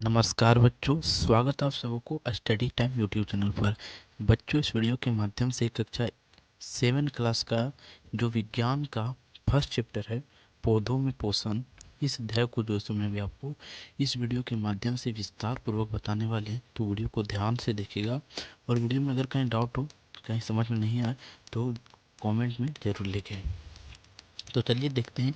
नमस्कार बच्चों, स्वागत है आप सबको स्टडी टाइम यूट्यूब चैनल पर। बच्चों, इस वीडियो के माध्यम से कक्षा 7 क्लास का जो विज्ञान का फर्स्ट चैप्टर है पौधों में पोषण, इस अध्याय को दोस्तों मैं भी आपको इस वीडियो के माध्यम से विस्तार पूर्वक बताने वाले हैं, तो वीडियो को ध्यान से देखिएगा। और वीडियो में अगर कहीं डाउट हो, कहीं समझ में नहीं आए तो कॉमेंट में ज़रूर लिखें। तो चलिए देखते हैं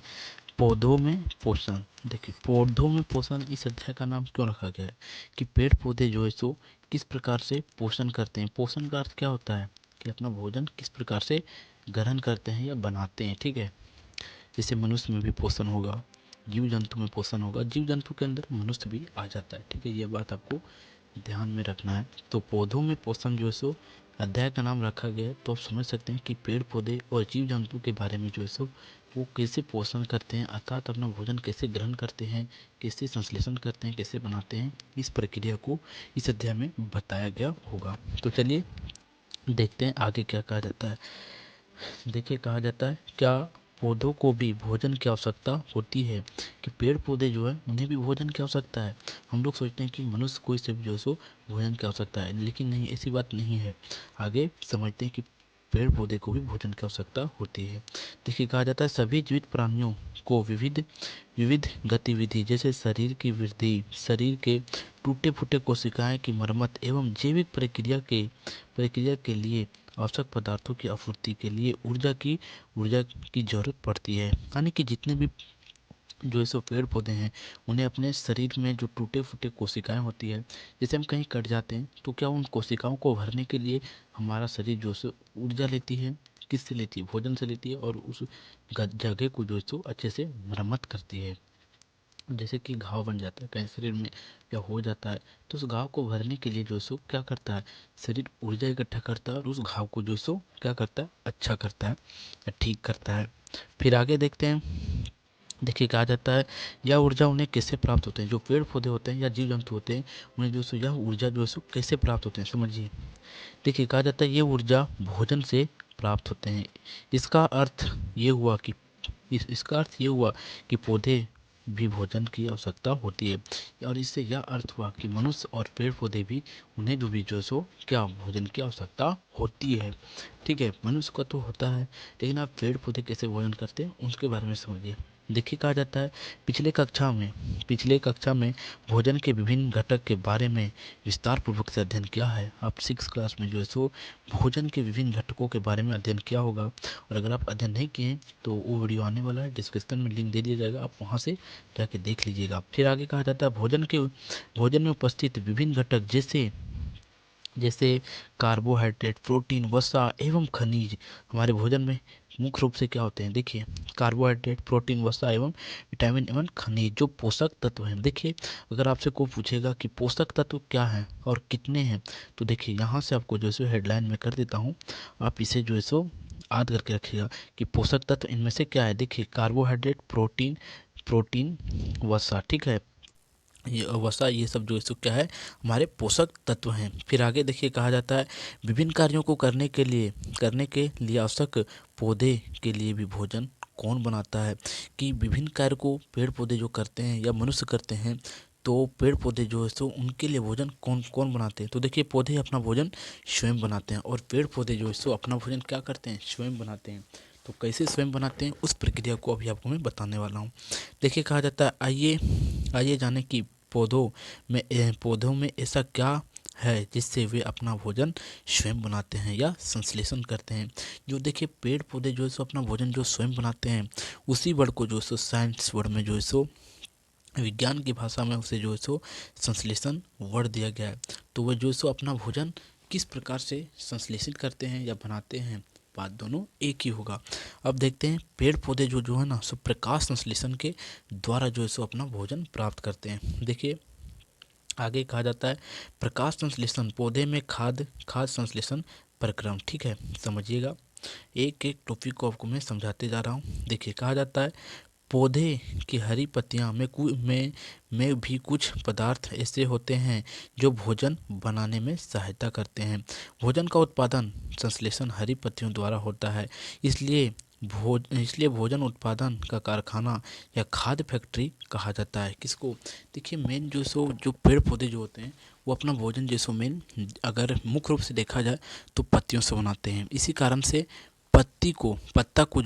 पौधों में पोषण। देखिए, पौधों में पोषण इस अध्याय का नाम क्यों रखा गया है कि पेड़ पौधे जो है सो किस प्रकार से पोषण करते हैं। पोषण का अर्थ क्या होता है कि अपना भोजन किस प्रकार से ग्रहण करते हैं या बनाते हैं। ठीक है, जैसे मनुष्य में भी पोषण होगा, जीव जंतु में पोषण होगा, जीव जंतु के अंदर मनुष्य भी आ जाता है। ठीक है, ये बात आपको ध्यान में रखना है। तो पौधों में पोषण जो है सो अध्याय का नाम रखा गया है, तो आप समझ सकते हैं कि पेड़ पौधे और जीव जंतु के बारे में जो है सो वो कैसे पोषण करते हैं, अर्थात अपना भोजन कैसे ग्रहण करते हैं, कैसे संश्लेषण करते हैं, कैसे बनाते हैं, इस प्रक्रिया को इस अध्याय में बताया गया होगा। तो चलिए देखते हैं आगे क्या कहा जाता है। देखिए, कहा जाता है क्या पौधों को भी भोजन की आवश्यकता होती है, कि पेड़ पौधे जो है उन्हें भी भोजन की आवश्यकता है। हम लोग सोचते हैं कि मनुष्य को सिर्फ जो है सो भोजन की आवश्यकता है, लेकिन नहीं, ऐसी बात नहीं है। आगे समझते हैं कि पेड़ पौधे को भी भोजन की आवश्यकता होती है। देखिए, कहा जाता है सभी जीवित प्राणियों को विविध विविध गतिविधि जैसे शरीर की वृद्धि, शरीर के टूटे फूटे कोशिकाएं की मरम्मत एवं जैविक प्रक्रिया के लिए आवश्यक पदार्थों की आपूर्ति के लिए ऊर्जा की जरूरत पड़ती है। यानी कि जितने भी जो ये सब पेड़ पौधे हैं, उन्हें अपने शरीर में जो टूटे फूटे कोशिकाएं होती है, जैसे हम कहीं कट जाते हैं तो क्या उन कोशिकाओं को भरने के लिए हमारा शरीर जो है सो ऊर्जा लेती है। किससे लेती है? भोजन से लेती है, और उस जगह को जो है सो अच्छे से मरम्मत करती है। जैसे कि घाव बन जाता है कहीं शरीर में या हो जाता है, तो उस घाव को भरने के लिए जो सो क्या करता है, शरीर ऊर्जा इकट्ठा करता है और उस घाव को जो सो क्या करता है, अच्छा करता है या ठीक करता है। फिर आगे देखते हैं। देखिए, कहा जाता है यह ऊर्जा उन्हें कैसे प्राप्त होते हैं, जो पेड़ पौधे होते हैं या जीव जंतु होते हैं, उन्हें जो सो यह ऊर्जा जो है सो कैसे प्राप्त होते हैं, समझिए। देखिए, कहा जाता है ये ऊर्जा भोजन से प्राप्त होते हैं। इसका अर्थ ये हुआ कि इसका अर्थ ये हुआ कि पौधे भी भोजन की आवश्यकता होती है, और इससे यह अर्थ हुआ कि मनुष्य और पेड़ पौधे भी उन्हें जो भी जो सो क्या भोजन की आवश्यकता होती है। ठीक है, मनुष्य का तो होता है, लेकिन आप पेड़ पौधे कैसे भोजन करते हैं उसके बारे में समझिए। देखिए, कहा जाता है पिछले कक्षा में भोजन के विभिन्न घटक के बारे में विस्तार पूर्वक से अध्ययन किया है। आप 6 क्लास में जो है सो भोजन के विभिन्न घटकों के बारे में अध्ययन किया होगा, और अगर आप अध्ययन नहीं किए तो वो वीडियो आने वाला है, डिस्क्रिप्शन में लिंक दे दिया जाएगा, आप वहाँ से जाके देख लीजिएगा। फिर आगे कहा जाता है भोजन में उपस्थित विभिन्न घटक जैसे जैसे कार्बोहाइड्रेट, प्रोटीन, वसा एवं खनिज हमारे भोजन में मुख्य रूप से क्या होते हैं। देखिए, कार्बोहाइड्रेट, प्रोटीन, वसा एवं विटामिन एवं खनिज जो पोषक तत्व हैं। देखिए, अगर आपसे कोई पूछेगा कि पोषक तत्व क्या हैं और कितने हैं, तो देखिए यहाँ से आपको जो है सो हेडलाइन में कर देता हूँ, आप इसे जो है सो याद करके रखिएगा कि पोषक तत्व इनमें से क्या है। देखिए, कार्बोहाइड्रेट, प्रोटीन प्रोटीन वसा, ठीक है, ये वसा, ये सब जो है सो क्या है, हमारे पोषक तत्व हैं। फिर आगे देखिए, कहा जाता है विभिन्न कार्यों को करने के लिए आवश्यक पौधे के लिए भी भोजन कौन बनाता है, कि विभिन्न कार्य को पेड़ पौधे जो करते हैं या मनुष्य करते हैं, तो पेड़ पौधे जो है सो उनके लिए भोजन कौन कौन बनाते हैं। तो देखिए, पौधे अपना भोजन स्वयं बनाते हैं, और पेड़ पौधे जो है सो अपना भोजन क्या करते हैं, स्वयं बनाते हैं। तो कैसे स्वयं बनाते हैं उस प्रक्रिया को अभी आपको मैं बताने वाला हूँ। देखिए, कहा जाता है आइए आइए जाने कि पौधों में ऐसा क्या है जिससे वे अपना भोजन स्वयं बनाते हैं या संश्लेषण करते हैं। जो देखिए, पेड़ पौधे जो है सो अपना भोजन जो स्वयं बनाते हैं, उसी वर्ड को जो है सो साइंस वर्ड में जो है सो विज्ञान की भाषा में उसे जो है सो संश्लेषण वर्ड दिया गया है। तो वह जो है सो अपना भोजन किस प्रकार से संश्लेषित करते हैं या बनाते हैं, बात दोनों एक ही होगा। अब देखते हैं पेड़ पौधे जो जो है ना सो प्रकाश संश्लेषण के द्वारा जो है सो अपना भोजन प्राप्त करते हैं। देखिए, आगे कहा जाता है प्रकाश संश्लेषण पौधे में खाद संश्लेषण प्रक्रम। ठीक है, समझिएगा, एक एक टॉपिक को आपको मैं समझाते जा रहा हूँ। देखिए, कहा जाता है पौधे की हरी पत्तियां में भी कुछ पदार्थ ऐसे होते हैं जो भोजन बनाने में सहायता करते हैं। भोजन का उत्पादन संश्लेषण हरी पत्तियों द्वारा होता है, इसलिए इसलिए भोजन उत्पादन का कारखाना या खाद्य फैक्ट्री कहा जाता है। किसको? देखिए मेन जो पेड़ पौधे जो होते हैं वो अपना भोजन मेन अगर मुख्य रूप से देखा जाए तो पत्तियों से बनाते हैं। इसी कारण से पत्ता को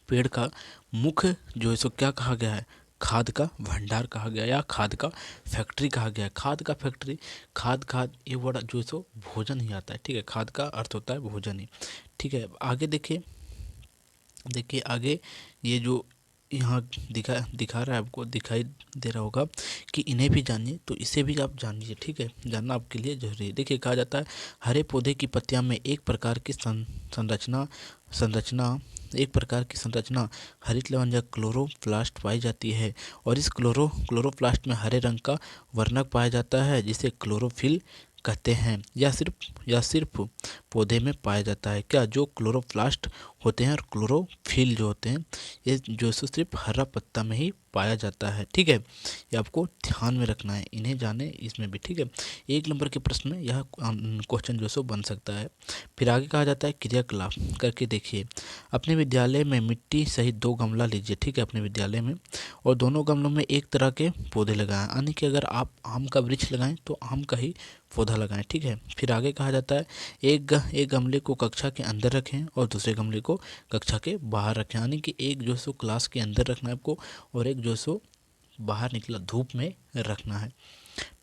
पेड़ का मुख्य क्या कहा गया है? खाद का भंडार कहा गया या खाद का फैक्ट्री कहा गया है। खाद का फैक्ट्री, खाद ये वर्ड भोजन ही आता है। ठीक है, खाद का अर्थ होता है भोजन ही। ठीक है, आगे देखिए आगे ये जो यहाँ दिखा रहा है, आपको दिखाई दे रहा होगा कि इन्हें भी जानिए, तो इसे भी आप जानिए। ठीक है, जानना आपके लिए जरूरी है। देखिए कहा जाता है हरे पौधे की पत्तियां में एक प्रकार की संरचना हरित लवण या क्लोरोप्लास्ट पाई जाती है, और इस क्लोरोप्लास्ट में हरे रंग का वर्णक पाया जाता है जिसे क्लोरोफिल कहते हैं। या सिर्फ पौधे में पाया जाता है। क्या? जो क्लोरोप्लास्ट होते हैं और क्लोरोफिल जो होते हैं ये सिर्फ हरा पत्ता में ही पाया जाता है। ठीक है, ये आपको ध्यान में रखना है, इन्हें जाने इसमें भी। ठीक है, 1 नंबर के प्रश्न में यह क्वेश्चन बन सकता है। फिर आगे कहा जाता है क्रियाकलाप करके देखिए। अपने विद्यालय में मिट्टी सहित 2 गमला लीजिए। ठीक है, अपने विद्यालय में, और दोनों गमलों में एक तरह के पौधे लगाएं। यानी कि अगर आप आम का वृक्ष लगाएं तो आम का ही पौधा लगाएं। ठीक है, फिर आगे कहा जाता है एक गमले को कक्षा के अंदर रखें और दूसरे गमले को कक्षा के बाहर रखें। यानी कि एक क्लास के अंदर रखना है आपको, और एक बाहर निकला धूप में रखना है।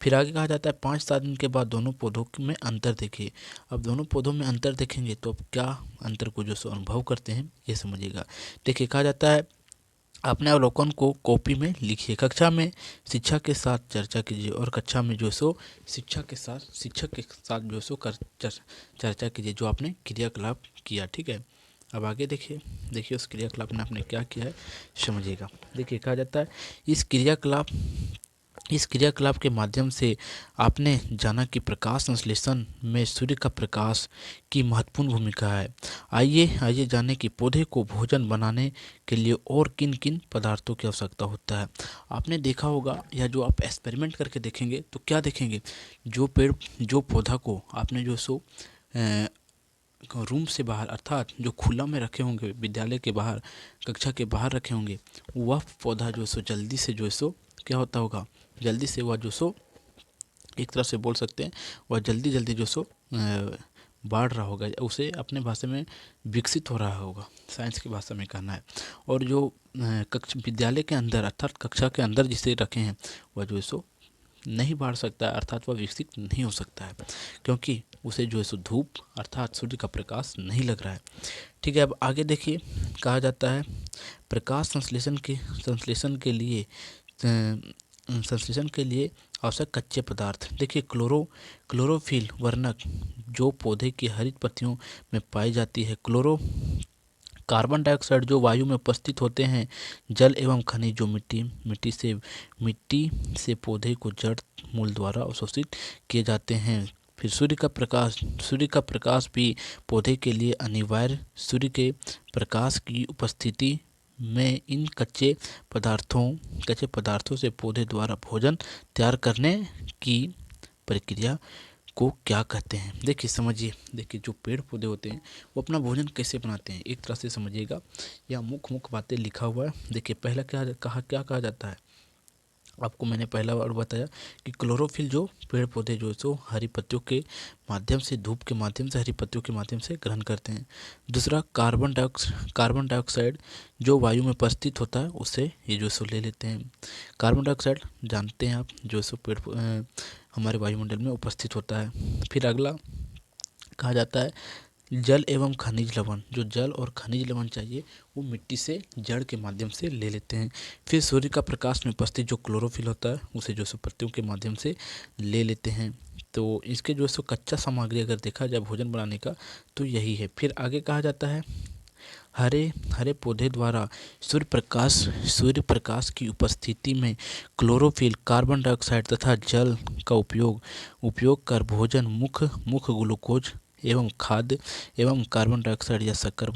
फिर आगे कहा जाता है 5-7 दिन के बाद दोनों पौधों में अंतर देखिए। अब दोनों पौधों में अंतर देखेंगे तो अब क्या अंतर को अनुभव करते हैं ये समझिएगा। देखिए कहा जाता है अपने अवलोकन को कॉपी में लिखिए। कक्षा में शिक्षक के साथ चर्चा कीजिए, और कक्षा में शिक्षक के साथ चर्चा कीजिए जो आपने क्रियाकलाप किया। ठीक है, अब आगे देखिए उस क्रियाकलाप में आपने क्या किया है समझिएगा। देखिए कहा जाता है इस क्रियाकलाप के माध्यम से आपने जाना कि प्रकाश संश्लेषण में सूर्य का प्रकाश की महत्वपूर्ण भूमिका है। आइए जाने कि पौधे को भोजन बनाने के लिए और किन किन पदार्थों की आवश्यकता होता है। आपने देखा होगा, या जो आप एक्सपेरिमेंट करके देखेंगे तो क्या देखेंगे, जो पौधा को आपने रूम से बाहर अर्थात जो खुला में रखे होंगे, विद्यालय के बाहर, कक्षा के बाहर रखे होंगे, वह पौधा जल्दी से क्या होता होगा, जल्दी से वह एक तरह से बोल सकते हैं वह जल्दी बढ़ रहा होगा, उसे अपने भाषा में विकसित हो रहा होगा, साइंस की भाषा में कहना है। और जो विद्यालय के अंदर अर्थात कक्षा के अंदर जिसे रखे हैं वह नहीं बढ़ सकता है, अर्थात वह विकसित नहीं हो सकता है, क्योंकि उसे धूप अर्थात सूर्य का प्रकाश नहीं लग रहा है। ठीक है, अब आगे देखिए कहा जाता है प्रकाश संश्लेषण के लिए आवश्यक कच्चे पदार्थ। देखिए क्लोरोफिल वर्णक जो पौधे की हरित पत्तियों में पाई जाती है। कार्बन डाइऑक्साइड जो वायु में उपस्थित होते हैं। जल एवं खनिज जो मिट्टी से पौधे को जड़ मूल द्वारा अवशोषित किए जाते हैं। फिर सूर्य का प्रकाश भी पौधे के लिए अनिवार्य। सूर्य के प्रकाश की उपस्थिति में इन कच्चे पदार्थों से पौधे द्वारा भोजन तैयार करने की प्रक्रिया को क्या कहते हैं। देखिए समझिए, देखिए जो पेड़ पौधे होते हैं वो अपना भोजन कैसे बनाते हैं एक तरह से समझिएगा, या मुख्य बातें लिखा हुआ है। देखिए पहला क्या कहा जाता है, आपको मैंने पहला बार बताया कि क्लोरोफिल जो पेड़ पौधे हरी पत्तियों के माध्यम से, धूप के माध्यम से, हरी पत्तियों के माध्यम से ग्रहण करते हैं। दूसरा कार्बन डाइऑक्साइड जो वायु में उपस्थित होता है उससे ये ले लेते हैं। कार्बन डाइऑक्साइड जानते हैं आप पेड़ हमारे वायुमंडल में उपस्थित होता है। फिर अगला कहा जाता है जल एवं खनिज लवण, जो जल और खनिज लवण चाहिए वो मिट्टी से जड़ के माध्यम से ले लेते हैं। फिर सूर्य का प्रकाश में उपस्थित जो क्लोरोफिल होता है उसे पत्तियों के माध्यम से ले लेते हैं। तो इसके कच्चा सामग्री अगर देखा जाए भोजन बनाने का तो यही है। फिर आगे कहा जाता है हरे पौधे द्वारा सूर्य प्रकाश की उपस्थिति में क्लोरोफिल, कार्बन डाइऑक्साइड तथा जल का उपयोग कर भोजन मुख्य ग्लूकोज एवं खाद्य एवं कार्बन डाइऑक्साइड या शक्कर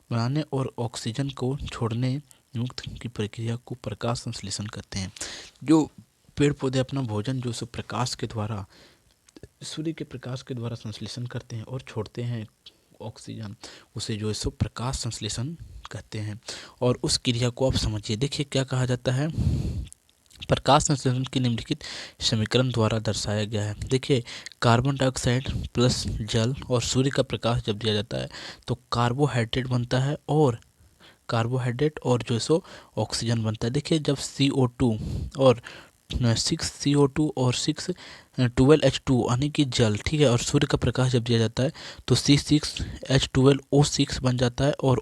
बनाने और ऑक्सीजन को छोड़ने मुक्त की प्रक्रिया को प्रकाश संश्लेषण कहते हैं। जो पेड़ पौधे अपना भोजन प्रकाश के द्वारा, सूर्य के प्रकाश के द्वारा संश्लेषण करते हैं और छोड़ते हैं ऑक्सीजन, उसे जो है सो प्रकाश संश्लेषण कहते हैं। और उस क्रिया को आप समझिए, देखिए क्या कहा जाता है, प्रकाश संश्लेषण की निम्नलिखित समीकरण द्वारा दर्शाया गया है। देखिए कार्बन डाइऑक्साइड प्लस जल और सूर्य का प्रकाश जब दिया जाता है तो कार्बोहाइड्रेट बनता है, और कार्बोहाइड्रेट और जो है सो ऑक्सीजन बनता है। देखिए जब CO2 और 6 CO2 और 12H2 यानी कि जल, ठीक है, और सूर्य का प्रकाश जब दिया जाता है तो C6H12O6 बन जाता है, और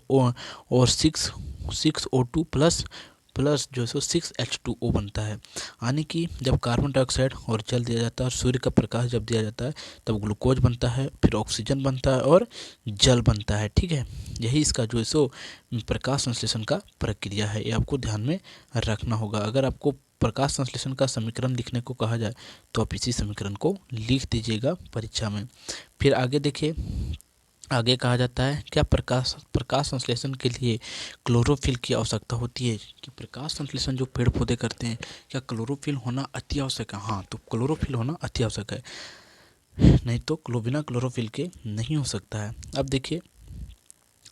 6O2 प्लस जो है सो 6H2O बनता है। यानी कि जब कार्बन डाइऑक्साइड और जल दिया जाता है और सूर्य का प्रकाश जब दिया जाता है तब ग्लूकोज बनता है, फिर ऑक्सीजन बनता है और जल बनता है, ठीक है। यही इसका जो है सो प्रकाश संश्लेषण का प्रक्रिया है, ये आपको ध्यान में रखना होगा। अगर आपको प्रकाश संश्लेषण का समीकरण लिखने को कहा जाए तो आप इसी समीकरण को लिख दीजिएगा परीक्षा में। फिर आगे देखिए, आगे कहा जाता है क्या प्रकाश संश्लेषण के लिए क्लोरोफिल की आवश्यकता होती है, कि प्रकाश संश्लेषण जो पेड़ पौधे करते हैं क्या क्लोरोफिल होना अति आवश्यक है। हाँ, तो क्लोरोफिल होना अति आवश्यक है, नहीं तो बिना क्लोरोफिल के नहीं हो सकता है। अब देखिए,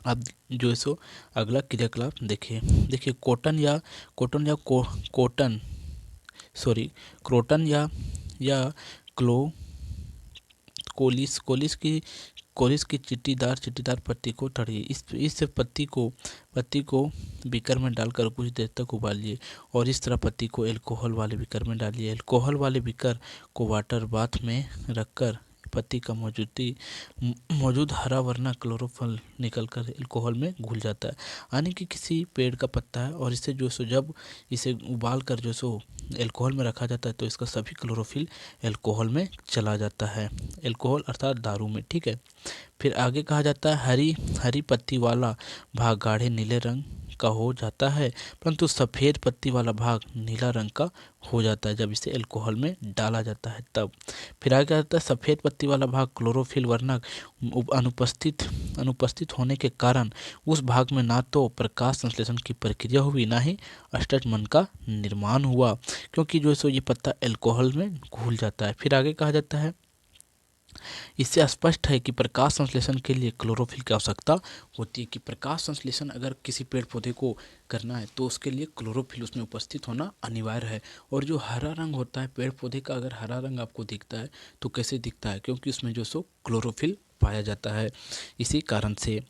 अब जो है सो अगला क्रियाकलाप देखिए क्रोटन या क्लो कोलिस की चिट्टीदार पत्ती को तड़िए। इस पत्ती को बीकर में डालकर कुछ देर तक उबालिए और इस तरह पत्ती को अल्कोहल वाले बीकर में डालिए। अल्कोहल वाले बीकर को वाटर बाथ में रखकर पत्ती का मौजूद हरा वरना क्लोरोफिल निकलकर अल्कोहल में घुल जाता है। यानी कि किसी पेड़ का पत्ता है और इसे जो सो जब इसे उबाल कर जो सो अल्कोहल में रखा जाता है तो इसका सभी क्लोरोफिल अल्कोहल में चला जाता है, अल्कोहल अर्थात दारू में, ठीक है। फिर आगे कहा जाता है हरी पत्ती वाला भाग गाढ़े नीले रंग का हो जाता है, परंतु सफ़ेद पत्ती वाला भाग नीला रंग का हो जाता है जब इसे अल्कोहल में डाला जाता है तब। फिर आगे आता है सफ़ेद पत्ती वाला भाग क्लोरोफिल वर्णक अनुपस्थित होने के कारण उस भाग में ना तो प्रकाश संश्लेषण की प्रक्रिया हुई ना ही अष्टमन का निर्माण हुआ, क्योंकि जो है सो ये पत्ता अल्कोहल में घुल जाता है। फिर आगे कहा जाता है इससे स्पष्ट है कि प्रकाश संश्लेषण के लिए क्लोरोफिल की आवश्यकता होती है, कि प्रकाश संश्लेषण अगर किसी पेड़ पौधे को करना है तो उसके लिए क्लोरोफिल उसमें उपस्थित होना अनिवार्य है। और जो हरा रंग होता है पेड़ पौधे का, अगर हरा रंग आपको दिखता है तो कैसे दिखता है, क्योंकि उसमें जो सो क्लोरोफिल पाया जाता है, इसी कारण से।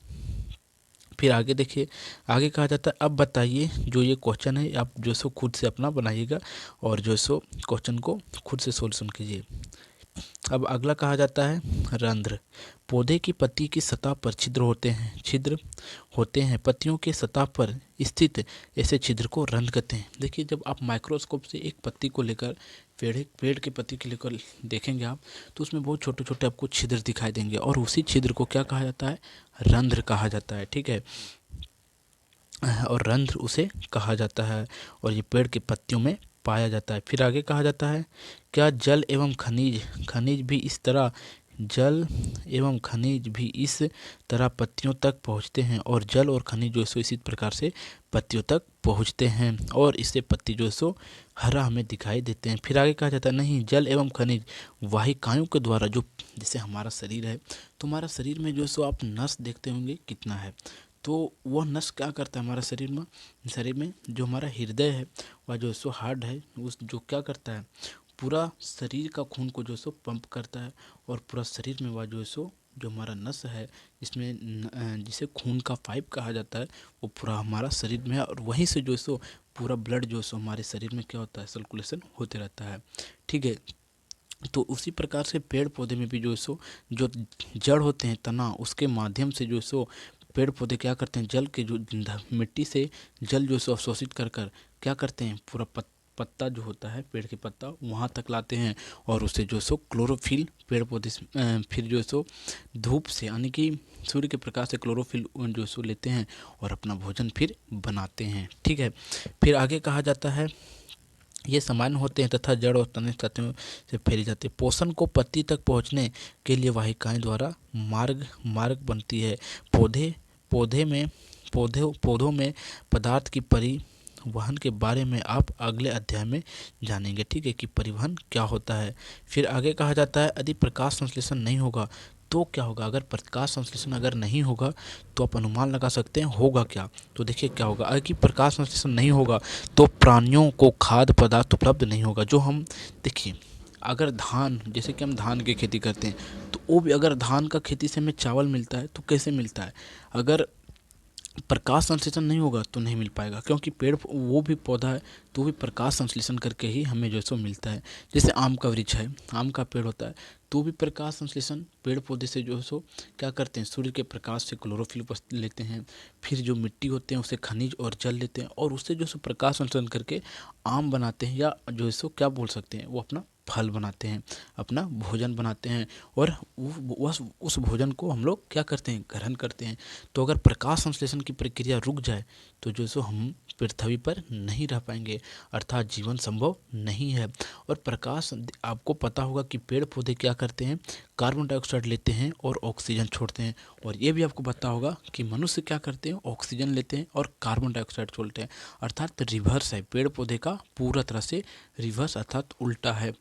फिर आगे देखिए, आगे कहा जाता है अब बताइए, जो ये क्वेश्चन है आप जो सो खुद से अपना बनाइएगा और जो सो क्वेश्चन को खुद से सोल्यूशन कीजिए। अब अगला कहा जाता है रंध्र। पौधे की पत्ती की सतह पर छिद्र होते हैं, पत्तियों के सतह पर स्थित ऐसे छिद्र को रंध्र कहते हैं। देखिए जब आप माइक्रोस्कोप से एक पत्ती को लेकर पेड़ के पत्ती के लेकर देखेंगे आप, तो उसमें बहुत छोटे छोटे आपको छिद्र दिखाई देंगे और उसी छिद्र को क्या कहा जाता है, रंध्र कहा जाता है, ठीक है। और रंध्र उसे कहा जाता है और ये पेड़ की पत्तियों में पाया जाता है। फिर आगे कहा जाता है क्या जल एवं खनिज भी इस तरह पत्तियों तक पहुँचते हैं, और जल और खनिज जो सो इसी प्रकार से पत्तियों तक पहुँचते हैं और इससे पत्ती जो सो हरा हमें दिखाई देते हैं। फिर आगे कहा जाता है नहीं, जल एवं खनिज वाहिकाओं के द्वारा, जो जैसे हमारा शरीर है तो हमारा शरीर में जो सो आप नस देखते होंगे कितना है, तो वह नस क्या करता है हमारा शरीर में जो हमारा हृदय है वह जो सो हार्ट है, उस जो क्या करता है पूरा शरीर का खून को जो सो पंप करता है और पूरा शरीर में वह जो सो जो हमारा नस है जिसे खून का पाइप कहा जाता है वो पूरा हमारा शरीर में है, और वहीं से जो सो पूरा ब्लड जो सो हमारे शरीर में क्या होता है सर्कुलेशन होते रहता है, ठीक है। तो उसी प्रकार से पेड़ पौधे में भी जो सो जो जड़ होते हैं तना, उसके माध्यम से जो सो पेड़ पौधे क्या करते हैं, जल के जो मिट्टी से जल जो सो अवशोषित कर क्या करते हैं पूरा पत्ता जो होता है पेड़ के पत्ता वहाँ तक लाते हैं और उससे जो सो क्लोरोफिल पेड़ पौधे फिर जो सो धूप से यानी कि सूर्य के प्रकाश से क्लोरोफिल जो सो लेते हैं और अपना भोजन फिर बनाते हैं, ठीक है। फिर आगे कहा जाता है ये सामान्य होते हैं तथा जड़ और तने सतहों से फैली जाती है। पोषण को पत्ती तक पहुंचने के लिए वाहिकाएं द्वारा मार्ग बनती है। पौधों में पदार्थ की परिवहन के बारे में आप अगले अध्याय में जानेंगे, ठीक है, कि परिवहन क्या होता है। फिर आगे कहा जाता है यदि प्रकाश संश्लेषण नहीं होगा तो क्या होगा, अगर प्रकाश संश्लेषण अगर नहीं होगा तो आप अनुमान लगा सकते हैं होगा क्या। तो देखिए क्या होगा, अगर कि प्रकाश संश्लेषण नहीं होगा तो प्राणियों को खाद्य पदार्थ उपलब्ध नहीं होगा। जो हम देखिए, अगर धान, जैसे कि हम धान की खेती करते हैं तो वो भी, अगर धान का खेती से हमें चावल मिलता है तो कैसे मिलता है, अगर प्रकाश संश्लेषण नहीं होगा तो नहीं मिल पाएगा, क्योंकि पेड़ वो भी पौधा है तो वो भी प्रकाश संश्लेषण करके ही हमें जो है सो मिलता है। जैसे आम का वृक्ष है, आम का पेड़ होता है तो भी प्रकाश संश्लेषण पेड़ पौधे से जो है सो क्या करते हैं, सूर्य के प्रकाश से क्लोरोफिल लेते हैं, फिर जो मिट्टी होते हैं उससे खनिज और जल लेते हैं और उससे जो सो प्रकाश संश्लेषण करके आम बनाते हैं, या जो है सो क्या बोल सकते हैं, वो अपना फल बनाते हैं, अपना भोजन बनाते हैं, और उस भोजन को हम लोग क्या करते हैं, ग्रहण करते हैं। तो अगर प्रकाश संश्लेषण की प्रक्रिया रुक जाए तो जो सो हम पृथ्वी पर नहीं रह पाएंगे, अर्थात जीवन संभव नहीं है। और प्रकाश, आपको पता होगा कि पेड़ पौधे क्या करते हैं, कार्बन डाइऑक्साइड लेते हैं और ऑक्सीजन छोड़ते हैं। और ये भी आपको पता होगा कि मनुष्य क्या करते हैं, ऑक्सीजन लेते हैं और कार्बन डाइऑक्साइड छोड़ते हैं, अर्थात रिवर्स है। पेड़ पौधे का पूरा तरह से रिवर्स अर्थात उल्टा है।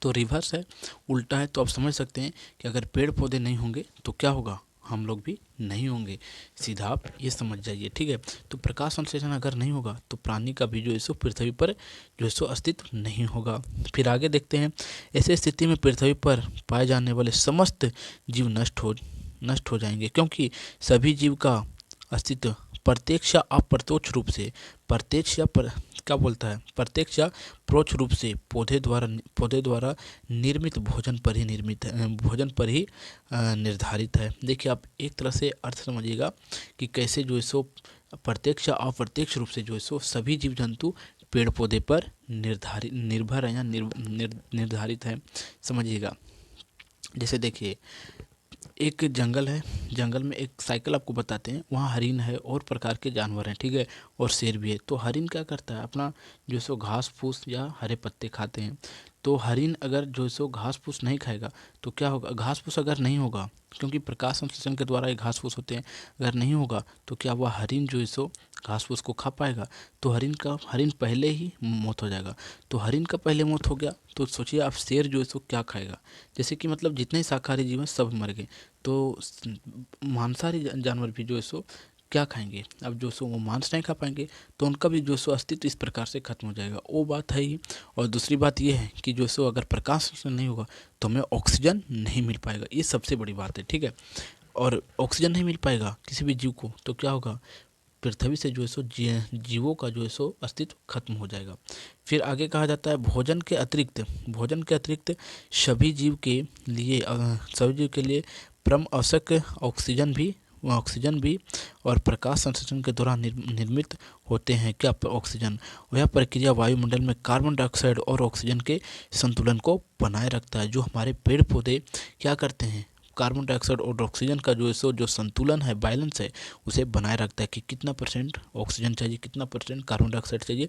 तो रिवर्स है, उल्टा है, तो आप समझ सकते हैं कि अगर पेड़ पौधे नहीं होंगे तो क्या होगा, हम लोग भी नहीं होंगे। सीधा आप ये समझ जाइए, ठीक है। तो प्रकाश संश्लेषण अगर नहीं होगा तो प्राणी का भी जो है सो पृथ्वी पर जो है सो अस्तित्व नहीं होगा। फिर आगे देखते हैं, ऐसे स्थिति में पृथ्वी पर पाए जाने वाले समस्त जीव नष्ट हो जाएंगे, क्योंकि सभी जीव का अस्तित्व प्रत्यक्ष या अप्रत्यक्ष रूप से, प्रत्यक्ष या क्या बोलता है, प्रत्यक्ष या परोक्ष रूप से पौधे द्वारा निर्मित भोजन पर ही निर्धारित है। देखिए, आप एक तरह से अर्थ समझिएगा कि कैसे जो है सो प्रत्यक्ष या अप्रत्यक्ष रूप से जो है सो सभी जीव जंतु पेड़ पौधे पर निर्भर है या निर्धारित है, समझिएगा। जैसे देखिए, एक जंगल है, जंगल में एक साइकिल आपको बताते हैं, वहाँ हरिन है और प्रकार के जानवर हैं, ठीक है, और शेर भी है। तो हरिन क्या करता है, अपना जो सो घास फूस या हरे पत्ते खाते हैं। तो हरिन अगर जो सो घास फूस नहीं खाएगा तो क्या होगा, घास फूस अगर नहीं होगा, क्योंकि प्रकाश संश्लेषण के द्वारा ये घास फूस होते हैं, अगर नहीं होगा तो क्या वह हरिन जो है सो घास फूस को खा पाएगा, तो हरिन पहले ही मौत हो जाएगा। तो हरिन का पहले मौत हो गया तो सोचिए आप, शेर जो है सो क्या खाएगा, जैसे कि मतलब जितने शाकाहारी जीव हैं सब मर गए, तो मांसाहारी जानवर भी जो है सो क्या खाएंगे, अब जो सो वो मांस नहीं खा पाएंगे, तो उनका भी जो सो अस्तित्व इस प्रकार से खत्म हो जाएगा, वो बात है ही। और दूसरी बात ये है कि जो सो अगर प्रकाश संश्लेषण नहीं होगा तो हमें ऑक्सीजन नहीं मिल पाएगा, ये सबसे बड़ी बात है, ठीक है। और ऑक्सीजन नहीं मिल पाएगा किसी भी जीव को तो क्या होगा, पृथ्वी से जो है सो जीवों का जो है सो अस्तित्व खत्म हो जाएगा। फिर आगे कहा जाता है, भोजन के अतिरिक्त सभी जीव के लिए परम आवश्यक ऑक्सीजन भी और प्रकाश संश्लेषण के दौरान निर्मित होते हैं। क्या ऑक्सीजन, वह प्रक्रिया वायुमंडल में कार्बन डाइऑक्साइड और ऑक्सीजन के संतुलन को बनाए रखता है। जो हमारे पेड़ पौधे क्या करते हैं, कार्बन डाइऑक्साइड और ऑक्सीजन का जो संतुलन है, बैलेंस है, उसे बनाए रखता है कि कितना परसेंट ऑक्सीजन चाहिए, कितना परसेंट कार्बन डाइऑक्साइड चाहिए,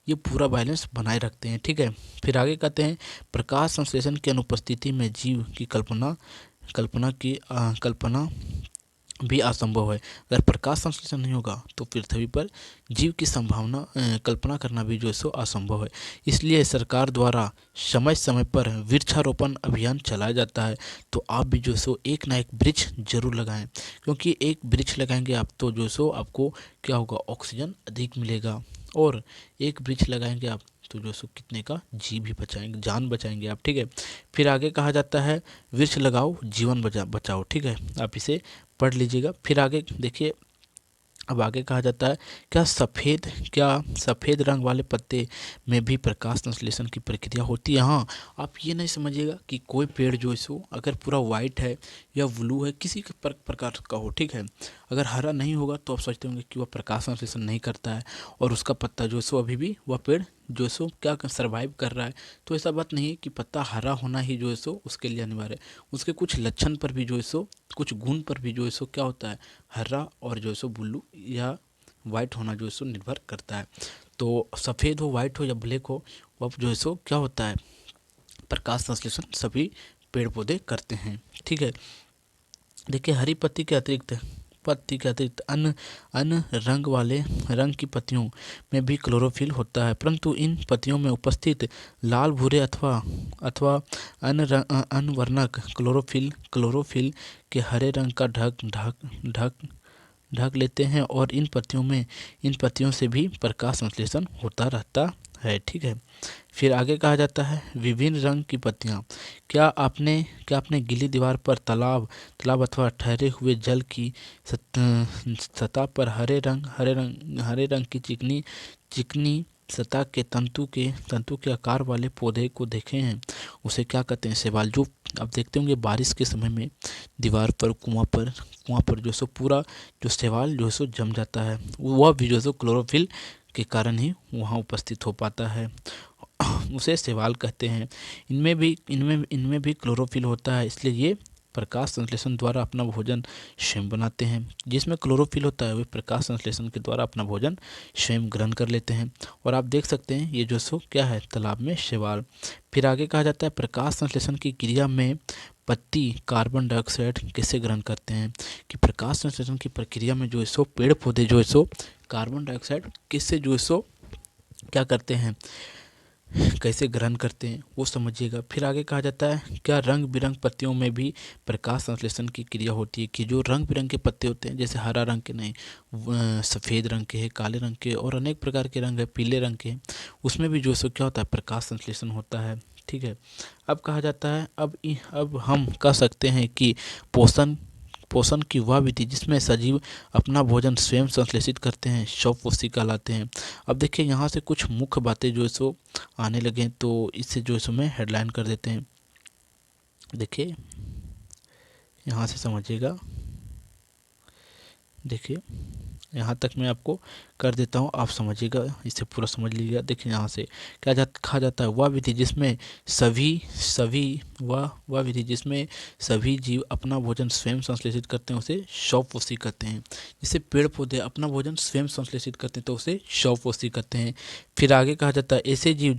ये पूरा बैलेंस बनाए रखते हैं, ठीक है। फिर आगे कहते हैं, प्रकाश संश्लेषण की अनुपस्थिति में जीव की कल्पना भी असंभव है। अगर प्रकाश संश्लेषण नहीं होगा तो पृथ्वी पर जीव की कल्पना करना भी जो है सो असंभव है। इसलिए सरकार द्वारा समय समय पर वृक्षारोपण अभियान चलाया जाता है। तो आप भी जो है सो एक ना एक वृक्ष जरूर लगाएं, क्योंकि एक वृक्ष लगाएंगे आप तो जो है सो आपको क्या होगा, ऑक्सीजन अधिक मिलेगा। और एक वृक्ष लगाएंगे आप तो जो सो कितने का जी भी बचाएंगे, जान बचाएंगे आप, ठीक है। फिर आगे कहा जाता है, वृक्ष लगाओ जीवन बचाओ, ठीक है, आप इसे पढ़ लीजिएगा। फिर आगे देखिए, अब आगे कहा जाता है, क्या सफ़ेद रंग वाले पत्ते में भी प्रकाश संश्लेषण की प्रक्रिया होती है। हाँ, आप ये नहीं समझिएगा कि कोई पेड़ जो है सो अगर पूरा वाइट है या ब्लू है, किसी के प्रकार का हो, ठीक है, अगर हरा नहीं होगा तो आप सोचते होंगे कि वह प्रकाश संश्लेषण नहीं करता है और उसका पत्ता जो है सो अभी भी वह पेड़ जो है सो क्या सर्वाइव कर रहा है। तो ऐसा बात नहीं है कि पत्ता हरा होना ही जो है सो उसके लिए अनिवार्य है, उसके कुछ लक्षण पर भी जो है सो, कुछ गुण पर भी जो है सो क्या होता है, हरा और जो है सो ब्लू या वाइट होना जो है सो निर्भर करता है। तो सफ़ेद हो, वाइट हो या ब्लैक हो, वह जो है सो क्या होता है, प्रकाश संश्लेषण सभी पेड़ पौधे करते हैं, ठीक है। देखिए, हरी पत्ती के अतिरिक्त पत्ती के अतिरिक्त अन्य अन्य रंग की पत्तियों में भी क्लोरोफिल होता है, परंतु इन पत्तियों में उपस्थित लाल भूरे अथवा अन्य वर्णक क्लोरोफिल के हरे रंग का ढक लेते हैं और इन पत्तियों से भी प्रकाश संश्लेषण होता रहता है। ठीक है, फिर आगे कहा जाता है विभिन्न रंग की पत्तियां। क्या आपने गीली दीवार पर तालाब अथवा ठहरे हुए जल की सतह पर हरे रंग की चिकनी सतह के तंतु के आकार वाले पौधे को देखे हैं? उसे क्या कहते हैं? शैवाल। जो आप देखते होंगे बारिश के समय में दीवार पर कुआं पर जो सो पूरा जो शैवाल जो सो जम जाता है, वह भी जो सो क्लोरोफिल के कारण ही वहाँ उपस्थित हो पाता है, उसे शैवाल कहते हैं। इनमें भी क्लोरोफिल होता है, इसलिए ये प्रकाश संश्लेषण द्वारा अपना भोजन स्वयं बनाते हैं। जिसमें क्लोरोफिल होता है वे प्रकाश संश्लेषण के द्वारा अपना भोजन स्वयं ग्रहण कर लेते हैं। और आप देख सकते हैं ये जो सो क्या है, तालाब में शैवाल। फिर आगे कहा जाता है प्रकाश संश्लेषण की क्रिया में पत्ती कार्बन डाइऑक्साइड कैसे ग्रहण करते हैं? कि प्रकाश संश्लेषण की प्रक्रिया में जो सो पेड़ पौधे जो सो कार्बन डाइऑक्साइड किससे जो सो क्या करते हैं, कैसे ग्रहण करते हैं, वो समझिएगा। फिर आगे कहा जाता है क्या रंग बिरंग पत्तियों में भी प्रकाश संश्लेषण की क्रिया होती है? कि जो रंग बिरंग के पत्ते होते हैं, जैसे हरा रंग के नहीं, सफ़ेद रंग के है, काले रंग के और अनेक प्रकार के रंग है, पीले रंग के, उसमें भी जो सो क्या होता है, प्रकाश संश्लेषण होता है। ठीक है, अब कहा जाता है अब हम कह सकते हैं कि पोषण की वह विधि जिसमें सजीव अपना भोजन स्वयं संश्लेषित करते हैं स्वपोषी कहलाते हैं। अब देखिए यहाँ से कुछ मुख्य बातें जो है सो आने लगे, तो इससे जो है सो मैं हेडलाइन कर देते हैं। देखिए यहाँ से समझिएगा, देखिए यहाँ तक मैं आपको कर देता हूँ, आप समझिएगा, इसे पूरा समझ लीजिएगा। देखिए यहाँ से कहा जाता है वह विधि जिसमें वह विधि जिसमें सभी जीव अपना भोजन स्वयं संश्लेषित करते हैं उसे स्वपोषी कहते हैं। जैसे पेड़ पौधे अपना भोजन स्वयं संश्लेषित करते हैं तो उसे स्वपोषी कहते हैं। फिर आगे कहा जाता है ऐसे जीव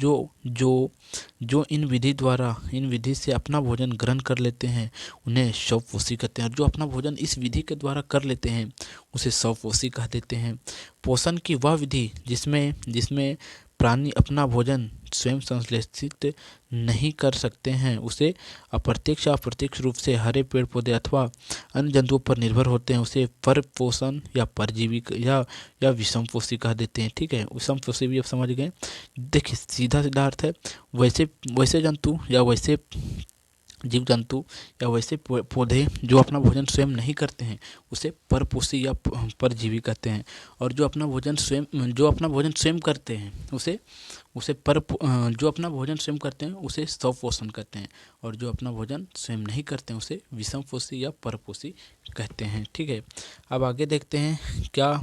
जो इन विधि से अपना भोजन ग्रहण कर लेते हैं उन्हें स्वपोषी कहते हैं, और जो अपना भोजन इस विधि के द्वारा कर लेते हैं उसे स्वपोषी कह देते हैं। पोषण की वह विधि जिसमें प्राणी अपना भोजन स्वयं संश्लेषित नहीं कर सकते हैं उसे अप्रत्यक्ष या अप्रत्यक्ष रूप से हरे पेड़ पौधे अथवा अन्य जंतुओं पर निर्भर होते हैं उसे परपोषण या परजीवी या विषम पोषी कह देते हैं। ठीक है, विषम पोषी भी आप समझ गए। देखिए सीधा अर्थ है वैसे जंतु या वैसे जीव जंतु या वैसे पौधे जो अपना भोजन स्वयं नहीं करते हैं उसे परपोषी या परजीवी कहते हैं, और जो अपना भोजन स्वयं करते हैं उसे जो अपना भोजन स्वयं करते हैं उसे स्वपोषण कहते हैं, और जो अपना भोजन स्वयं नहीं करते हैं उसे विषम पोषी या परपोषी कहते हैं। ठीक है, अब आगे देखते हैं क्या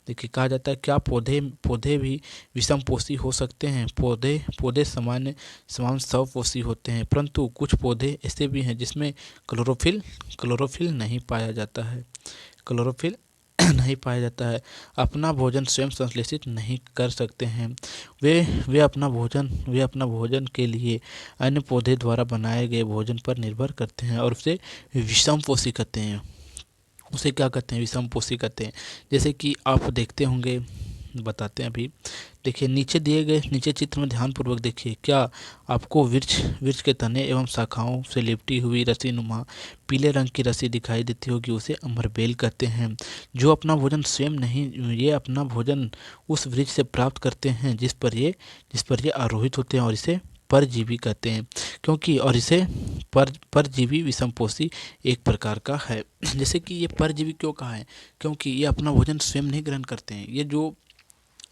देखिए कहा जाता है क्या पौधे भी विषम पोषी हो सकते हैं? पौधे समान स्वपोषी होते हैं, परंतु कुछ पौधे ऐसे भी हैं जिसमें क्लोरोफिल नहीं पाया जाता है। क्लोरोफिल नहीं पाया जाता है, अपना भोजन स्वयं संश्लेषित नहीं कर सकते हैं। वे अपना भोजन के लिए अन्य पौधे द्वारा बनाए गए भोजन पर निर्भर करते हैं और उसे विषम पोषी कहते हैं। उसे क्या कहते हैं? विषम पोषी कहते हैं। जैसे कि आप देखते होंगे, बताते हैं अभी। देखिए नीचे चित्र में ध्यानपूर्वक देखिए, क्या आपको वृक्ष के तने एवं शाखाओं से लिपटी हुई रस्सी नुमा पीले रंग की रस्सी दिखाई देती होगी? उसे अमरबेल कहते हैं। जो अपना भोजन स्वयं नहीं, ये अपना भोजन उस वृक्ष से प्राप्त करते हैं जिस पर ये आरोहित होते हैं, और इसे परजीवी कहते हैं, क्योंकि और इसे परजीवी विषमपोषी एक प्रकार का है। जैसे कि ये परजीवी क्यों कहा है? क्योंकि ये अपना भोजन स्वयं नहीं ग्रहण करते हैं, ये जो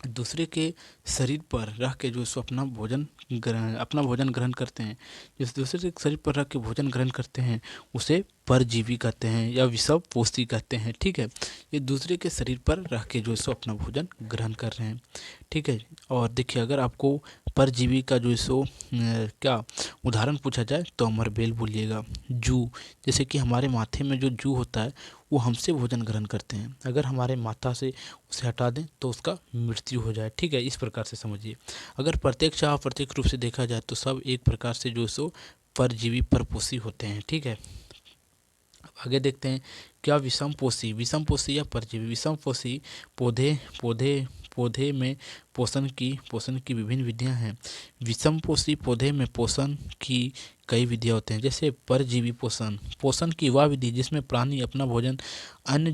दूसरे के शरीर पर रह के जो सो अपना भोजन ग्रहण करते हैं, जिस दूसरे के शरीर पर रह के भोजन ग्रहण करते हैं उसे परजीवी कहते हैं या विषम पोषी कहते हैं। ठीक है, ये दूसरे के शरीर पर रह के जो सो अपना भोजन ग्रहण कर रहे हैं। ठीक है, और देखिए अगर आपको परजीवी का जो सो क्या उदाहरण पूछा जाए तो अमरबेल बोलिएगा। जू, जैसे कि हमारे माथे में जो जू होता है वो हमसे भोजन ग्रहण करते हैं, अगर हमारे माथा से उसे हटा दें तो उसका मृत्यु हो जाए। ठीक है, इस प्रकार से समझिए। अगर प्रत्यक्ष या अप्रत्यक्ष रूप से देखा जाए तो सब एक प्रकार से जो सो परजीवी परपोषी होते हैं। ठीक है, आगे देखते हैं क्या विषमपोषी या परजीवी। विषमपोषी पौधे पौधे पौधे में पोषण की विभिन्न विधियां हैं। विषमपोषी पौधे में पोषण की कई विधियां होते हैं, जैसे परजीवी पोषण की वह विधि जिसमें प्राणी अपना भोजन अन्य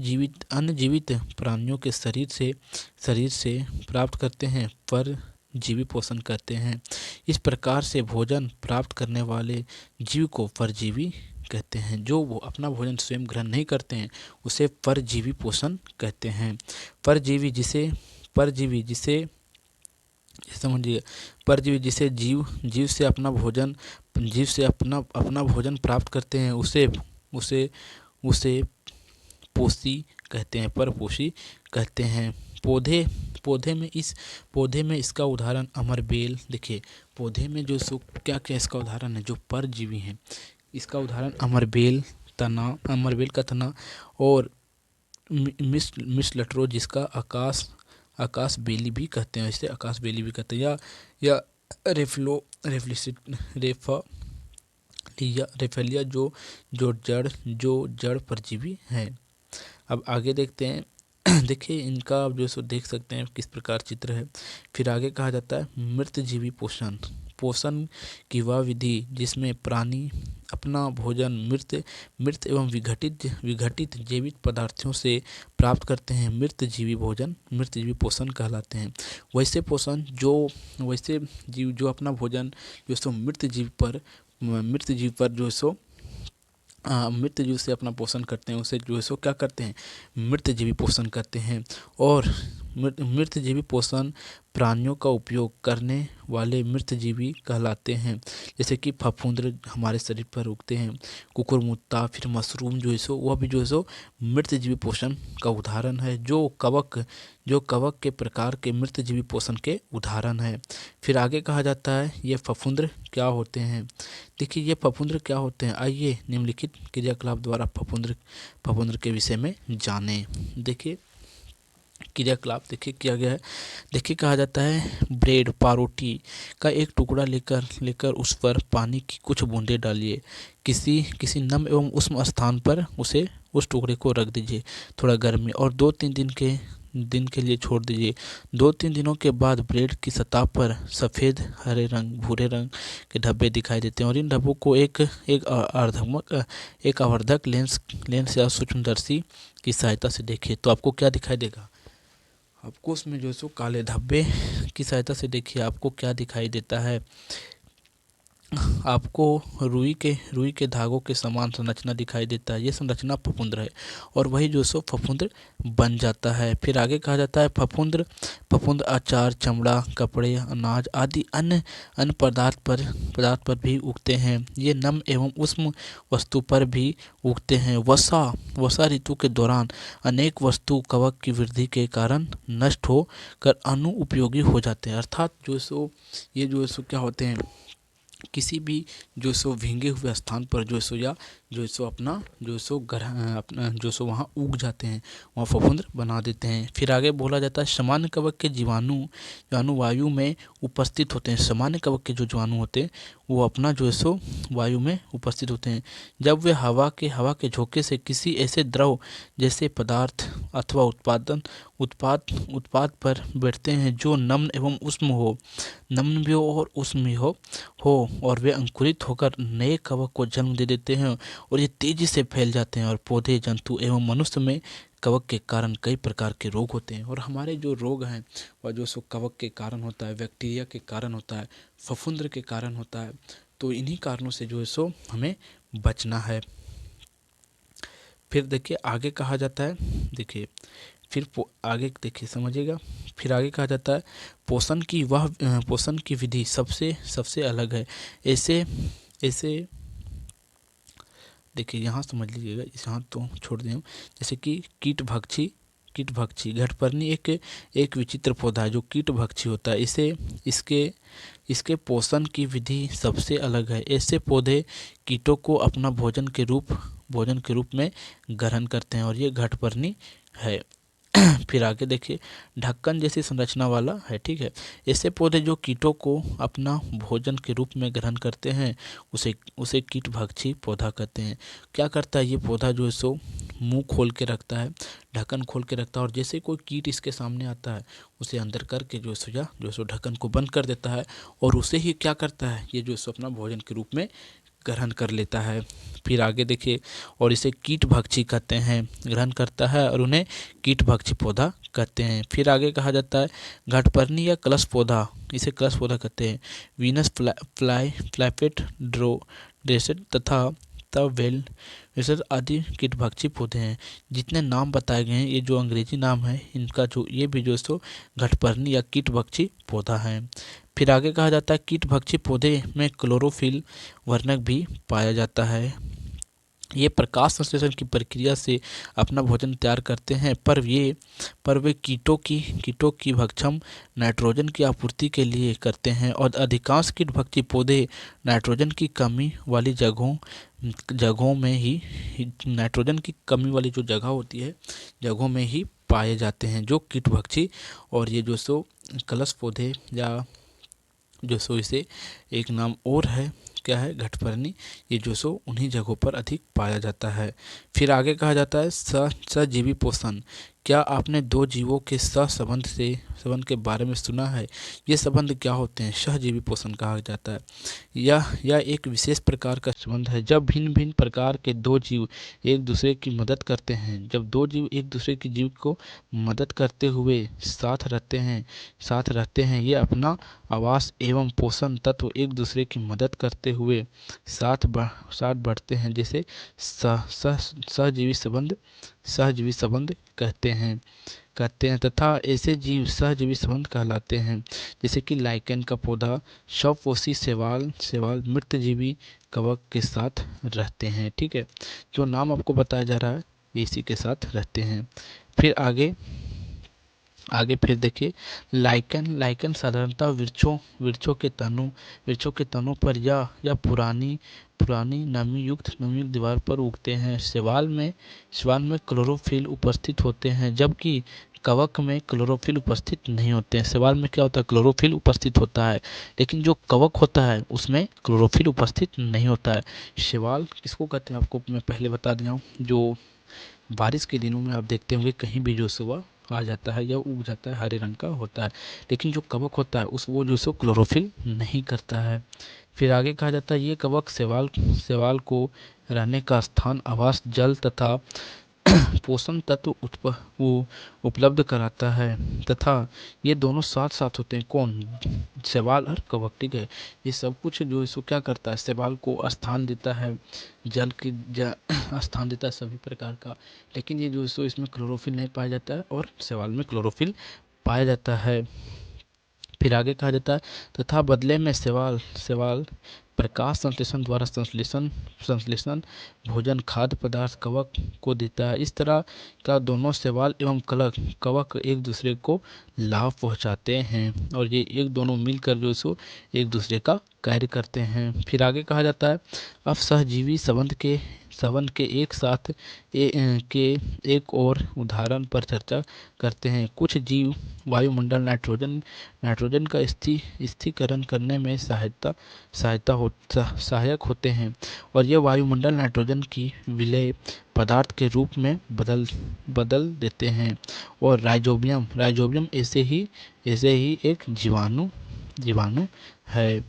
जीवित प्राणियों के शरीर से प्राप्त करते हैं, परजीवी पोषण कहते हैं। इस प्रकार से भोजन प्राप्त करने वाले जीव को परजीवी कहते हैं। जो वो अपना भोजन स्वयं ग्रहण नहीं करते हैं उसे परजीवी पोषण कहते हैं। परजीवी जिसे समझिए, परजीवी जिसे जीव से अपना भोजन प्राप्त करते हैं उसे उसे उसे पोषी कहते हैं, परपोषी कहते हैं। पौधे में इसका उदाहरण अमरबेल। देखिए पौधे में जो सो क्या क्या इसका उदाहरण है जो परजीवी हैं। इसका उदाहरण अमरबेल का तना और मिसलटरो जिसका आकाश बेली भी कहते हैं, इसे आकाश बेली भी कहते हैं, या रेफेलिया जो जड़ परजीवी है। अब आगे देखते हैं देखिए इनका आप जो सो देख सकते हैं किस प्रकार चित्र है। फिर आगे कहा जाता है मृतजीवी पोषण की वह विधि जिसमें प्राणी अपना भोजन मृत एवं विघटित जैविक पदार्थों से प्राप्त करते हैं, मृतजीवी पोषण कहलाते हैं। वैसे जीव जो अपना भोजन जो सो मृत जीव पर जो सो मृत जीव से अपना पोषण करते हैं उसे जो है सो क्या करते हैं, मृतजीवी पोषण करते हैं। और मृतजीवी पोषण प्राणियों का उपयोग करने वाले मृतजीवी कहलाते हैं, जैसे कि फफूंद हमारे शरीर पर उगते हैं, कुकुरमुत्ता, फिर मशरूम जो है सो वह भी जो है सो मृतजीवी पोषण का उदाहरण है, जो कवक के प्रकार के मृतजीवी पोषण के उदाहरण है। फिर आगे कहा जाता है ये फफूंद क्या होते हैं। देखिए ये फफूंद क्या होते हैं, आइए निम्नलिखित क्रियाकलाप द्वारा फफूंद के विषय में जानें। देखिए क्रियाकलाप देखिए किया गया है। देखिए कहा जाता है ब्रेड पारोटी का एक टुकड़ा लेकर उस पर पानी की कुछ बूंदें डालिए, किसी नम एवं उष्ण स्थान पर उस टुकड़े को रख दीजिए थोड़ा गर्म में, और 2-3 दिन के लिए छोड़ दीजिए। 2-3 दिनों के बाद ब्रेड की सतह पर सफ़ेद, हरे रंग, भूरे रंग के धब्बे दिखाई देते हैं, और इन धब्बों को एक आवर्धक लेंस या सूक्ष्मदर्शी की सहायता से देखिए तो आपको क्या दिखाई देगा। आपको उसमें जो है सो काले धब्बे की सहायता से देखिए आपको क्या दिखाई देता है। आपको रुई के धागों के समान संरचना दिखाई देता है, ये संरचना फफूंद है और वही जो सो फफूंद बन जाता है। फिर आगे कहा जाता है फफूंद अचार, चमड़ा, कपड़े, अनाज आदि अन्य पदार्थ पर भी उगते हैं। ये नम एवं उष्ण वस्तु पर भी उगते हैं। वसा ऋतु के दौरान अनेक वस्तु कवक की वृद्धि के कारण नष्ट हो कर अनुपयोगी हो जाते हैं। अर्थात जो सो ये जो सो क्या होते हैं, किसी भी जो सो भींगे हुए स्थान पर जो सो या जो सो अपना जो सो वहाँ उग जाते हैं, वहाँ फफूंद बना देते हैं। फिर आगे बोला जाता है सामान्य कवक के जीवाणु वायु में उपस्थित होते हैं। सामान्य कवक के जो जीवाणु होते हैं वो अपना जो सो वायु में उपस्थित होते हैं। जब वे हवा के झोंके से किसी ऐसे द्रव जैसे पदार्थ अथवा उत्पाद पर बैठते हैं जो नम्न एवं उष्ण और उष्ण भी हो और वे अंकुरित होकर नए कवक को जन्म दे देते हैं और ये तेजी से फैल जाते हैं, और पौधे, जंतु एवं मनुष्य में कवक के कारण कई प्रकार के रोग होते हैं। और हमारे जो रोग हैं वह जो सो कवक के कारण होता है, बैक्टीरिया के कारण होता है, फफूंद के कारण होता है। तो इन्हीं कारणों से जो है सो हमें बचना है। फिर देखिए आगे कहा जाता है, देखिए फिर आगे देखिए समझिएगा। फिर आगे कहा जाता है पोषण की विधि सबसे अलग है। ऐसे देखिए यहाँ समझ लीजिएगा, यहाँ तो छोड़ दें। जैसे कि कीटभक्षी घटपर्णी एक विचित्र पौधा है जो कीटभक्षी होता है। इसके पोषण की विधि सबसे अलग है। ऐसे पौधे कीटों को अपना भोजन के रूप में ग्रहण करते हैं और ये घटपर्णी है। फिर आगे देखिए, ढक्कन जैसी संरचना वाला है, ठीक है। ऐसे पौधे जो कीटों को अपना भोजन के रूप में ग्रहण करते हैं उसे उसे कीटभक्षी पौधा कहते हैं। क्या करता है ये पौधा जो है सो मुंह खोल के रखता है, ढक्कन खोल के रखता है, और जैसे कोई कीट इसके सामने आता है उसे अंदर करके जो है सो ढक्कन को बंद कर देता है, और उसे ही क्या करता है ये जो है सो अपना भोजन के रूप में ग्रहण कर लेता है। फिर आगे देखिए, और इसे कीटभक्षी कहते हैं, ग्रहण करता है और उन्हें कीटभक्षी पौधा कहते हैं। फिर आगे कहा जाता है घटपर्णी या कलश पौधा, इसे कलश पौधा कहते हैं। वीनस फ्लाइपेट ड्रेसेड तथा वेल वेसल आदि कीटभक्षी पौधे हैं। जितने नाम बताए गए हैं ये जो अंग्रेजी नाम है इनका जो ये भी जो है सो घटपर्णी या कीटभक्षी पौधा है। फिर आगे कहा जाता है कीटभक्षी पौधे में क्लोरोफिल वर्णक भी पाया जाता है। ये प्रकाश संश्लेषण की प्रक्रिया से अपना भोजन तैयार करते हैं, पर वे कीटों की भक्षम नाइट्रोजन की आपूर्ति के लिए करते हैं, और अधिकांश कीटभक्षी पौधे नाइट्रोजन की कमी वाली जगहों में ही नाइट्रोजन की कमी वाली जो जगह होती है जगहों में ही पाए जाते हैं जो कीटभक्षी। और ये जो सो कलश पौधे या जो सो इसे एक नाम और है, क्या है, घटपर्णी, ये जो सो उन्हीं जगहों पर अधिक पाया जाता है। फिर आगे कहा जाता है सहजीवी पोषण। क्या आपने दो जीवों के संबंध के बारे में सुना है? ये संबंध क्या होते हैं? सहजीवी पोषण कहा जाता है। यह एक विशेष प्रकार का संबंध है जब भिन्न भिन्न प्रकार के दो जीव एक दूसरे की मदद करते हैं। जब दो जीव एक दूसरे की जीव को मदद करते हुए साथ रहते हैं, ये अपना आवास एवं पोषण तत्व एक दूसरे की मदद करते हुए साथ बढ़ते हैं, जैसे सहजीवी संबंध कहते हैं तथा ऐसे जीव सहजीवी संबंध कहलाते हैं। जैसे कि लाइकेन का पौधा स्वपोषी शैवाल मृतजीवी कवक के साथ रहते हैं, ठीक है। जो नाम आपको बताया जा रहा है इसी के साथ रहते हैं। फिर आगे फिर देखिए, लाइकेन साधारणतः वृक्षों के तनों पर या पुरानी नमी युक्त दीवार पर उगते हैं। शैवाल में क्लोरोफिल उपस्थित होते हैं, जबकि कवक में क्लोरोफिल उपस्थित नहीं होते हैं। शैवाल में क्या होता है, क्लोरोफिल उपस्थित होता है, लेकिन जो कवक होता है उसमें क्लोरोफिल उपस्थित नहीं होता है। शैवाल किसको कहते हैं आपको मैं पहले बता दिया हूँ, जो बारिश के दिनों में आप देखते होंगे कहीं भी जो सुबह आ जाता है या उग जाता है, हरे रंग का होता है, लेकिन जो कवक होता है वो जो सो क्लोरोफिल नहीं करता है। फिर आगे कहा जाता है ये कवक शैवाल को रहने का स्थान, आवास, जल तथा पोषण तत्व उपलब्ध कराता है, तथा ये दोनों साथ साथ होते हैं। कौन? शैवाल और कवक, ठीक है। ये सब कुछ जो इसको क्या करता है, शैवाल को स्थान देता है, स्थान देता है सभी प्रकार का, लेकिन ये जो सो इसमें क्लोरोफिल नहीं पाया जाता है और शैवाल में क्लोरोफिल पाया जाता है। फिर आगे कहा जाता है तथा बदले में शैवाल प्रकाश संश्लेषण द्वारा संश्लेषण भोजन खाद्य पदार्थ कवक को देता है। इस तरह का दोनों शैवाल एवं कवक एक दूसरे को लाभ पहुंचाते हैं, और ये एक दोनों मिलकर जो सो एक दूसरे का कार्य करते हैं। फिर आगे कहा जाता है अब सहजीवी संबंध के एक साथ के एक और उदाहरण पर चर्चा करते हैं। कुछ जीव वायुमंडल नाइट्रोजन का स्थिरीकरण करने में सहायक होते हैं, और यह वायुमंडल नाइट्रोजन की विलेय पदार्थ के रूप में बदल देते हैं। और राइजोबियम ऐसे ही एक जीवाणु है,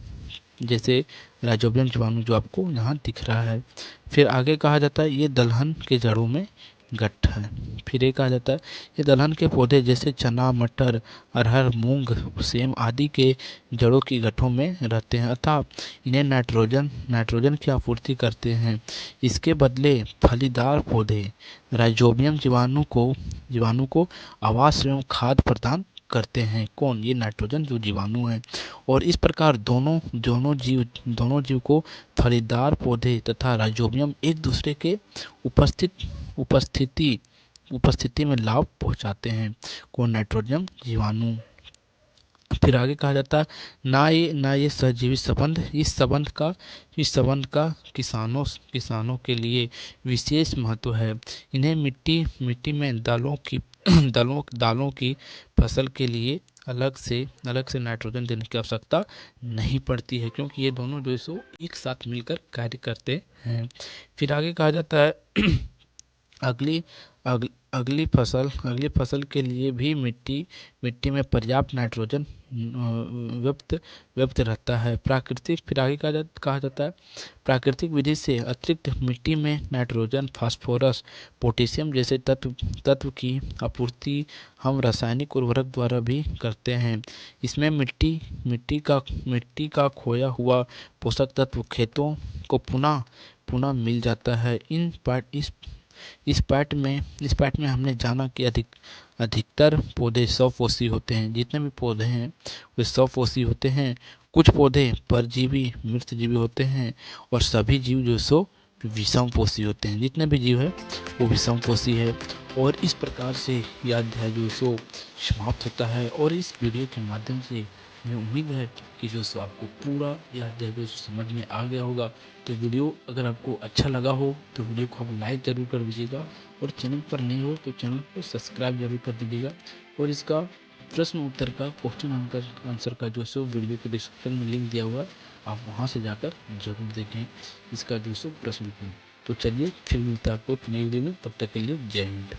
जैसे राइजोबियम जीवाणु जो आपको यहाँ दिख रहा है। फिर आगे कहा जाता है ये दलहन के जड़ों में गठ है। फिर ये कहा जाता है ये दलहन के पौधे जैसे चना, मटर, अरहर, मूंग, सेम आदि के जड़ों की गठों में रहते हैं, अतः इन्हें नाइट्रोजन की आपूर्ति करते हैं। इसके बदले फलीदार पौधे राइजोबियम जीवाणु को आवास एवं खाद्य प्रदान करते हैं। कौन? ये नाइट्रोजन जो जीवाणु है। और इस प्रकार दोनों जीव को फलीदार पौधे तथा राइजोबियम एक दूसरे के उपस्थिति में लाभ पहुंचाते हैं। कौन? नाइट्रोजन जीवाणु। फिर आगे कहा जाता है ना ये सहजीवी संबंध इस संबंध का किसानों के लिए विशेष महत्व है। इन्हें मिट्टी में दालों की दालों दालों की फसल के लिए अलग से नाइट्रोजन देने की आवश्यकता नहीं पड़ती है, क्योंकि ये दोनों जो है सो एक साथ मिलकर कार्य करते हैं। फिर आगे कहा जाता है अगली अगली फसल के लिए भी मिट्टी में पर्याप्त नाइट्रोजन व्यक्त व्यक्त रहता है। प्राकृतिक फिर आगे कहा जाता है प्राकृतिक विधि से अतिरिक्त मिट्टी में नाइट्रोजन, फास्फोरस, पोटेशियम जैसे तत्व की आपूर्ति हम रासायनिक उर्वरक द्वारा भी करते हैं। इसमें मिट्टी का खोया हुआ पोषक तत्व खेतों को पुनः पुनः मिल जाता है। इस पाठ में हमने जाना कि अधिकतर पौधे स्वपोषी होते हैं। जितने भी पौधे हैं वे स्वपोषी होते हैं। कुछ पौधे परजीवी मृतजीवी होते हैं और सभी जीव जो सो विषमपोषी होते हैं। जितने भी जीव है वो विषमपोषी है। और इस प्रकार से यह अध्याय जो सो समाप्त होता है। और इस वीडियो के माध्यम से हमें उम्मीद है कि जो सो आपको पूरा यह अध्याय जो समझ में आ गया होगा। तो वीडियो अगर आपको अच्छा लगा हो तो वीडियो को आप लाइक ज़रूर कर दीजिएगा, और चैनल पर नहीं हो तो चैनल को सब्सक्राइब जरूर कर दीजिएगा। और इसका प्रश्न उत्तर का क्वेश्चन आंसर का जो सो वीडियो के डिस्क्रिप्शन में लिंक दिया हुआ है, आप वहाँ से जाकर जरूर देखें इसका जो सो प्रश्न उत्तर। तो चलिए फिर मिलता है आपको नई वीडियो में, तब तक के लिए जय हिंद।